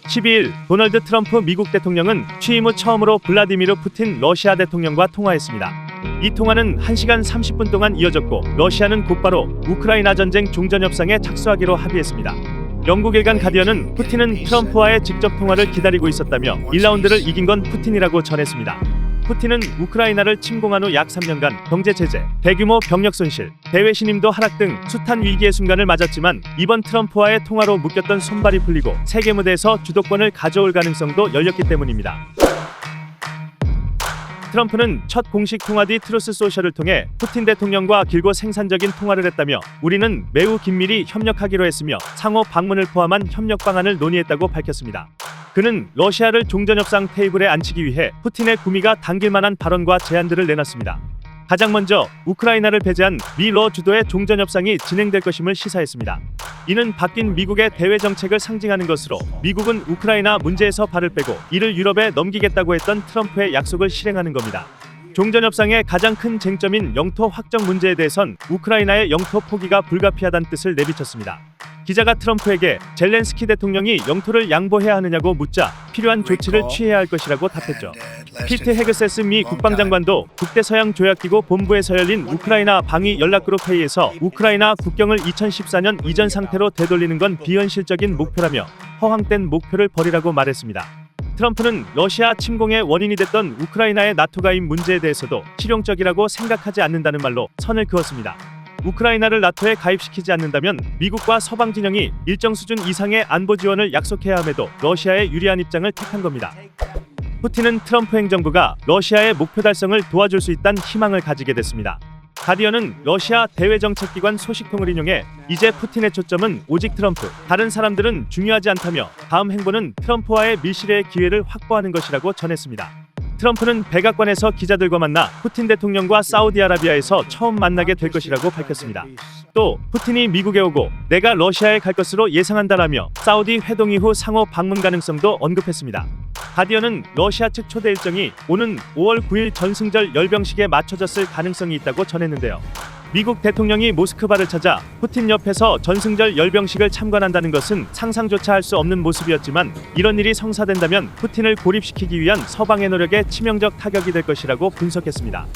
12일 도널드 트럼프 미국 대통령은 취임 후 처음으로 블라디미르 푸틴 러시아 대통령과 통화했습니다. 이 통화는 1시간 30분 동안 이어졌고 러시아는 곧바로 우크라이나 전쟁 종전 협상에 착수하기로 합의했습니다. 영국 일간 가디언은 푸틴은 트럼프와의 직접 통화를 기다리고 있었다며 1라운드를 이긴 건 푸틴이라고 전했습니다. 푸틴은 우크라이나를 침공한 후 약 3년간 경제 제재, 대규모 병력 손실, 대외 신임도 하락 등 숱한 위기의 순간을 맞았지만 이번 트럼프와의 통화로 묶였던 손발이 풀리고 세계 무대에서 주도권을 가져올 가능성도 열렸기 때문입니다. 트럼프는 첫 공식 통화 뒤 트루스 소셜을 통해 푸틴 대통령과 길고 생산적인 통화를 했다며 우리는 매우 긴밀히 협력하기로 했으며 상호 방문을 포함한 협력 방안을 논의했다고 밝혔습니다. 그는 러시아를 종전협상 테이블에 앉히기 위해 푸틴의 구미가 당길 만한 발언과 제안들을 내놨습니다. 가장 먼저 우크라이나를 배제한 미-러 주도의 종전협상이 진행될 것임을 시사했습니다. 이는 바뀐 미국의 대외 정책을 상징하는 것으로 미국은 우크라이나 문제에서 발을 빼고 이를 유럽에 넘기겠다고 했던 트럼프의 약속을 실행하는 겁니다. 종전협상의 가장 큰 쟁점인 영토 확정 문제에 대해선 우크라이나의 영토 포기가 불가피하다는 뜻을 내비쳤습니다. 기자가 트럼프에게 젤렌스키 대통령이 영토를 양보해야 하느냐고 묻자 필요한 조치를 취해야 할 것이라고 답했죠. 피트 헤그세스 미 국방장관도 북대서양 조약기구 본부에서 열린 우크라이나 방위 연락그룹 회의에서 우크라이나 국경을 2014년 이전 상태로 되돌리는 건 비현실적인 목표라며 허황된 목표를 버리라고 말했습니다. 트럼프는 러시아 침공의 원인이 됐던 우크라이나의 나토 가입 문제에 대해서도 실용적이라고 생각하지 않는다는 말로 선을 그었습니다. 우크라이나를 나토에 가입시키지 않는다면 미국과 서방 진영이 일정 수준 이상의 안보 지원을 약속해야 함에도 러시아에 유리한 입장을 택한 겁니다. 푸틴은 트럼프 행정부가 러시아의 목표 달성을 도와줄 수 있다는 희망을 가지게 됐습니다. 가디언은 러시아 대외정책기관 소식통을 인용해 이제 푸틴의 초점은 오직 트럼프, 다른 사람들은 중요하지 않다며 다음 행보는 트럼프와의 밀실의 기회를 확보하는 것이라고 전했습니다. 트럼프는 백악관에서 기자들과 만나 푸틴 대통령과 사우디아라비아에서 처음 만나게 될 것이라고 밝혔습니다. 또 푸틴이 미국에 오고 내가 러시아에 갈 것으로 예상한다라며 사우디 회동 이후 상호 방문 가능성도 언급했습니다. 가디언은 러시아 측 초대 일정이 오는 5월 9일 전승절 열병식에 맞춰졌을 가능성이 있다고 전했는데요. 미국 대통령이 모스크바를 찾아 푸틴 옆에서 전승절 열병식을 참관한다는 것은 상상조차 할 수 없는 모습이었지만 이런 일이 성사된다면 푸틴을 고립시키기 위한 서방의 노력에 치명적 타격이 될 것이라고 분석했습니다.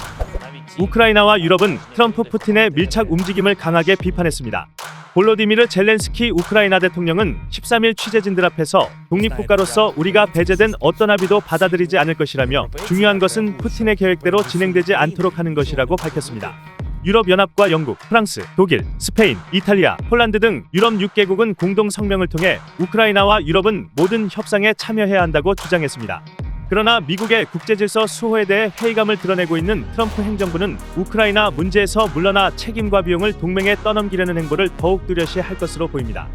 우크라이나와 유럽은 트럼프 푸틴의 밀착 움직임을 강하게 비판했습니다. 볼로디미르 젤렌스키 우크라이나 대통령은 13일 취재진들 앞에서 독립국가로서 우리가 배제된 어떤 합의도 받아들이지 않을 것이라며 중요한 것은 푸틴의 계획대로 진행되지 않도록 하는 것이라고 밝혔습니다. 유럽연합과 영국, 프랑스, 독일, 스페인, 이탈리아, 폴란드 등 유럽 6개국은 공동 성명을 통해 우크라이나와 유럽은 모든 협상에 참여해야 한다고 주장했습니다. 그러나 미국의 국제질서 수호에 대해 회의감을 드러내고 있는 트럼프 행정부는 우크라이나 문제에서 물러나 책임과 비용을 동맹에 떠넘기려는 행보를 더욱 뚜렷이 할 것으로 보입니다.